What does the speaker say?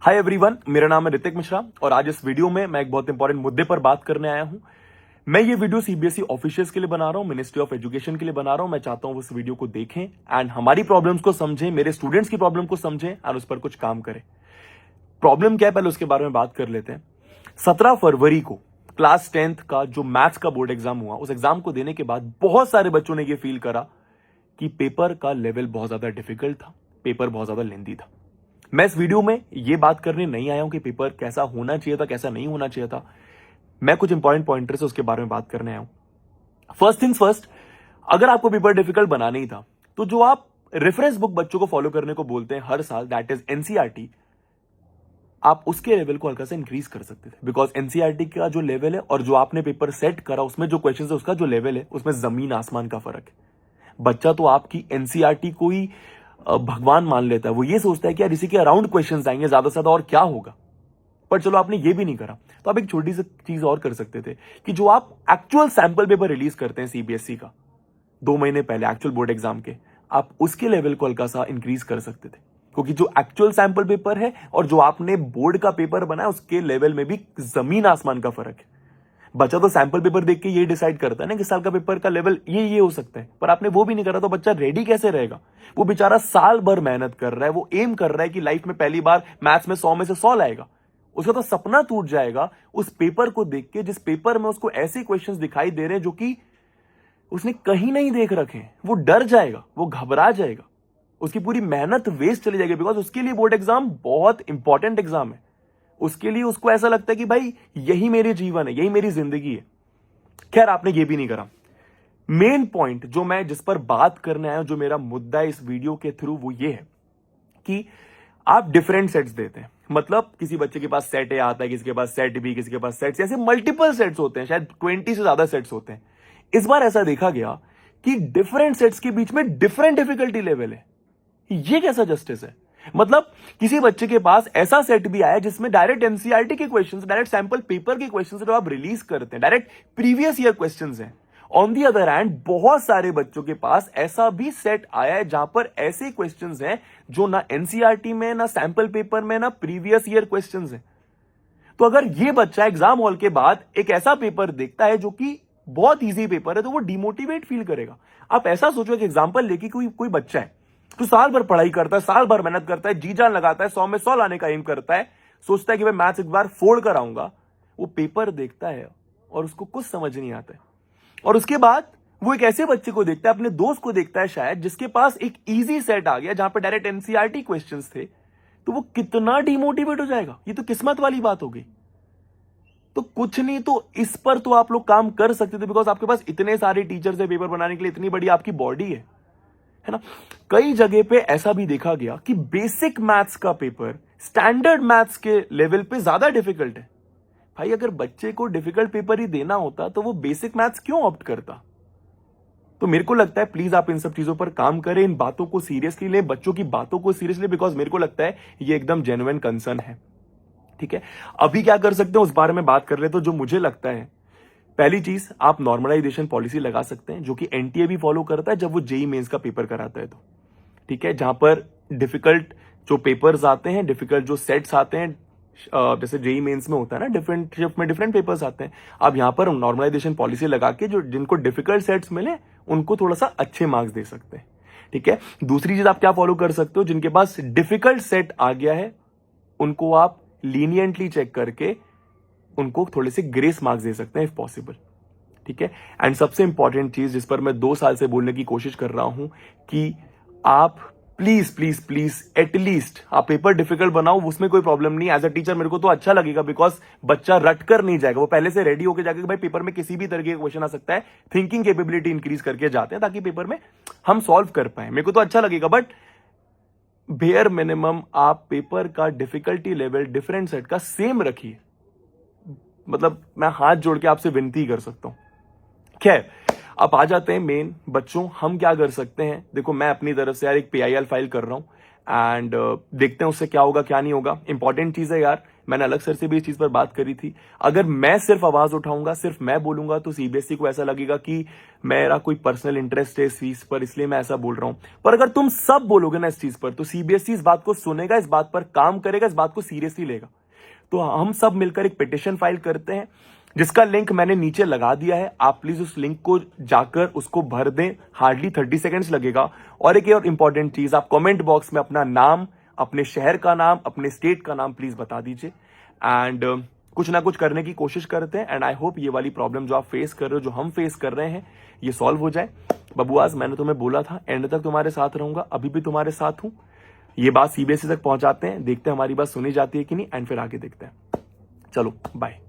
Hi everyone, मेरा नाम है ऋतिक मिश्रा और आज इस वीडियो में मैं एक बहुत इंपॉर्टेंट मुद्दे पर बात करने आया हूं। मैं ये वीडियो सीबीएसई ऑफिशियल्स के लिए बना रहा हूं, मिनिस्ट्री ऑफ एजुकेशन के लिए बना रहा हूं। मैं चाहता हूं उस वीडियो को देखें एंड हमारी प्रॉब्लम्स को समझें, मेरे स्टूडेंट्स की प्रॉब्लम को समझें एंड उस पर कुछ काम करें। प्रॉब्लम क्या है पहले उसके बारे में बात कर लेते हैं। 17 फरवरी को क्लास 10th का जो मैथ्स का बोर्ड एग्जाम हुआ, उस एग्जाम को देने के बाद बहुत सारे बच्चों ने यह फील करा कि पेपर का लेवल बहुत ज्यादा डिफिकल्ट था, पेपर बहुत ज्यादा लेंथी था। मैं इस वीडियो में यह बात करने नहीं आया हूं कि पेपर कैसा होना चाहिए था, कैसा नहीं होना चाहिए था। मैं कुछ इंपॉर्टेंट पॉइंटर्स उसके बारे में बात करने आया हूं। फर्स्ट थिंग्स फर्स्ट, अगर आपको पेपर डिफिकल्ट बनाना ही था तो जो आप रेफरेंस बुक बच्चों को फॉलो करने को बोलते हैं हर साल, दैट इज एनसीईआरटी, आप उसके लेवल को हल्का सा इंक्रीज कर सकते थे। बिकॉज एनसीईआरटी का जो लेवल है और जो आपने पेपर सेट करा उसमें जो क्वेश्चन है उसका जो लेवल है उसमें जमीन आसमान का फर्क है। बच्चा तो आपकी एनसीईआरटी को ही भगवान मान लेता है, वो ये सोचता है कि यार इसी के अराउंड क्वेश्चंस आएंगे, ज्यादा से ज्यादा और क्या होगा। पर चलो आपने ये भी नहीं करा, तो आप एक छोटी सी चीज और कर सकते थे कि जो आप एक्चुअल सैंपल पेपर रिलीज करते हैं सीबीएसई का 2 महीने पहले एक्चुअल बोर्ड एग्जाम के, आप उसके लेवल को हल्का सा इंक्रीज कर सकते थे। क्योंकि जो एक्चुअल सैंपल पेपर है और जो आपने बोर्ड का पेपर बनाया उसके लेवल में भी जमीन आसमान का फर्क है। बच्चा तो सैंपल पेपर देख के ये डिसाइड करता है ना कि साल का पेपर का लेवल ये हो सकता है, पर आपने वो भी नहीं करा तो बच्चा रेडी कैसे रहेगा। वो बेचारा साल भर मेहनत कर रहा है, वो एम कर रहा है कि लाइफ में पहली बार मैथ्स में 100 में से 100 लाएगा। उसका तो सपना टूट जाएगा उस पेपर को देख के, जिस पेपर में उसको ऐसे क्वेश्चंस दिखाई दे रहे हैं जो कि उसने कहीं नहीं देख रखे। वो डर जाएगा, वो घबरा जाएगा, उसकी पूरी मेहनत वेस्ट चली जाएगी। बिकॉज उसके लिए बोर्ड एग्जाम बहुत इंपॉर्टेंट एग्जाम है। उसके लिए उसको ऐसा लगता है कि भाई यही मेरे जीवन है, यही मेरी जिंदगी है। खैर आपने ये भी नहीं करा। मेन पॉइंट जो मैं जिस पर बात करने आया हूं, जो मेरा मुद्दा है इस वीडियो के थ्रू, वो ये है कि आप डिफरेंट सेट्स देते हैं। मतलब किसी बच्चे के पास सेट ए आता है, किसी के पास सेट बी, किसी के पास सेट्स, ऐसे मल्टीपल सेट्स होते हैं, शायद 20 से ज्यादा सेट्स होते हैं। इस बार ऐसा देखा गया कि डिफरेंट सेट्स के बीच में डिफरेंट डिफिकल्टी लेवल है। ये कैसा जस्टिस है? मतलब किसी बच्चे के पास ऐसा सेट भी आया जिसमें डायरेक्ट एनसीईआरटी के क्वेश्चंस, डायरेक्ट सैंपल पेपर के क्वेश्चंस जो आप रिलीज करते हैं, डायरेक्ट प्रीवियस ईयर क्वेश्चंस हैं। ऑन दी अदर हैंड बहुत सारे बच्चों के पास ऐसा भी सेट आया है जहां पर ऐसे क्वेश्चंस हैं जो ना एनसीईआरटी में, ना सैंपल पेपर में, ना प्रीवियस ईयर क्वेश्चंस हैं। तो अगर ये बच्चा एग्जाम हॉल के बाद एक ऐसा पेपर देखता है जो कि बहुत ईजी पेपर है, तो वो डिमोटिवेट फील करेगा। आप ऐसा सोचो, एक एग्जाम्पल लेके कोई बच्चा है तो साल भर पढ़ाई करता है, साल भर मेहनत करता है, जी जान लगाता है, 100 में 100 लाने का एम करता है, सोचता है कि मैं मैथ्स एक बार फोड़ कर आऊंगा। वो पेपर देखता है और उसको कुछ समझ नहीं आता है। और उसके बाद वो एक ऐसे बच्चे को देखता है, अपने दोस्त को देखता है शायद, जिसके पास एक इजी सेट आ गया जहां पर डायरेक्ट एनसीईआरटी क्वेश्चंस थे, तो वो कितना डिमोटिवेट हो जाएगा। ये तो किस्मत वाली बात हो गई। तो कुछ नहीं, तो इस पर तो आप लोग काम कर सकते थे। बिकॉज आपके पास इतने सारे टीचर्स है पेपर बनाने के लिए, इतनी बड़ी आपकी बॉडी है ना। कई जगह पे ऐसा भी देखा गया कि बेसिक मैथ्स का पेपर स्टैंडर्ड मैथ्स के लेवल पे ज्यादा डिफिकल्ट है। भाई अगर बच्चे को डिफिकल्ट पेपर ही देना होता तो वो बेसिक मैथ्स क्यों ऑप्ट करता। तो मेरे को लगता है प्लीज आप इन सब चीजों पर काम करें, इन बातों को सीरियसली लें, बच्चों की बातों को सीरियसली, बिकॉज मेरे को लगता है ये एकदम जेन्युइन कंसर्न है। ठीक है, अभी क्या कर सकते हैं उस बारे में बात कर ले। तो जो मुझे लगता है, पहली चीज, आप नॉर्मलाइजेशन पॉलिसी लगा सकते हैं, जो कि एनटीए भी फॉलो करता है जब वो जेई मेंस का पेपर कराता है तो। ठीक है, जहां पर डिफिकल्ट जो पेपर्स आते हैं, डिफिकल्ट जो सेट्स आते हैं, जैसे जेई मेंस में होता है ना, डिफरेंट शिफ्ट में डिफरेंट पेपर्स आते हैं। आप यहां पर नॉर्मलाइजेशन पॉलिसी लगा के जो जिनको डिफिकल्ट सेट्स मिले उनको थोड़ा सा अच्छे मार्क्स दे सकते हैं। ठीक है, दूसरी चीज आप क्या फॉलो कर सकते हो, जिनके पास डिफिकल्ट सेट आ गया है उनको आप लीनियंटली चेक करके उनको थोड़े से ग्रेस मार्क्स दे सकते हैं इफ पॉसिबल। ठीक है, एंड सबसे इंपॉर्टेंट चीज जिस पर मैं 2 साल से बोलने की कोशिश कर रहा हूं कि आप प्लीज प्लीज प्लीज एटलीस्ट आप पेपर डिफिकल्ट बनाओ, उसमें कोई प्रॉब्लम नहीं। एज अ टीचर मेरे को तो अच्छा लगेगा, बिकॉज बच्चा रट कर नहीं जाएगा, वो पहले से रेडी होकर जाएगा कि भाई पेपर में किसी भी तरीके का क्वेश्चन आ सकता है। थिंकिंग कैपेबिलिटी इंक्रीज करके जाते हैं ताकि पेपर में हम सॉल्व कर पाए। मेरे को तो अच्छा लगेगा, बट बेयर मिनिमम आप पेपर का डिफिकल्टी लेवल डिफरेंट सेट का सेम रखिए। मतलब मैं हाथ जोड़ के आपसे विनती कर सकता हूं। खैर, अब आ जाते हैं मेन, बच्चों हम क्या कर सकते हैं। देखो मैं अपनी तरफ से यार एक पीआईएल फाइल कर रहा हूं एंड देखते हैं उससे क्या होगा क्या नहीं होगा। इंपॉर्टेंट चीज है यार, मैंने अलग सर से भी इस चीज पर बात करी थी, अगर मैं सिर्फ आवाज उठाऊंगा, सिर्फ मैं बोलूंगा, तो सीबीएसई को ऐसा लगेगा कि मेरा कोई पर्सनल इंटरेस्ट है इस चीज पर, इसलिए मैं ऐसा बोल रहा हूं। पर अगर तुम सब बोलोगे ना इस चीज पर, तो सीबीएसई इस बात को सुनेगा, इस बात पर काम करेगा, इस बात को सीरियसली लेगा। तो हम सब मिलकर एक पिटिशन फाइल करते हैं, जिसका लिंक मैंने नीचे लगा दिया है। आप प्लीज उस लिंक को जाकर उसको भर दें, हार्डली 30 सेकेंड्स लगेगा। और एक और इंपॉर्टेंट चीज, आप कमेंट बॉक्स में अपना नाम, अपने शहर का नाम, अपने स्टेट का नाम प्लीज बता दीजिए। एंड कुछ ना कुछ करने की कोशिश करते हैं। एंड आई होप ये वाली प्रॉब्लम जो आप फेस कर रहे हो, जो हम फेस कर रहे हैं, ये सॉल्व हो जाए। बबुआज, मैंने तुम्हें बोला था एंड तक तुम्हारे साथ रहूंगा, अभी भी तुम्हारे साथ हूं। ये बात सीबीएसई तक पहुंचाते हैं, देखते हैं हमारी बात सुनी जाती है कि नहीं, एंड फिर आगे देखते हैं। चलो बाय।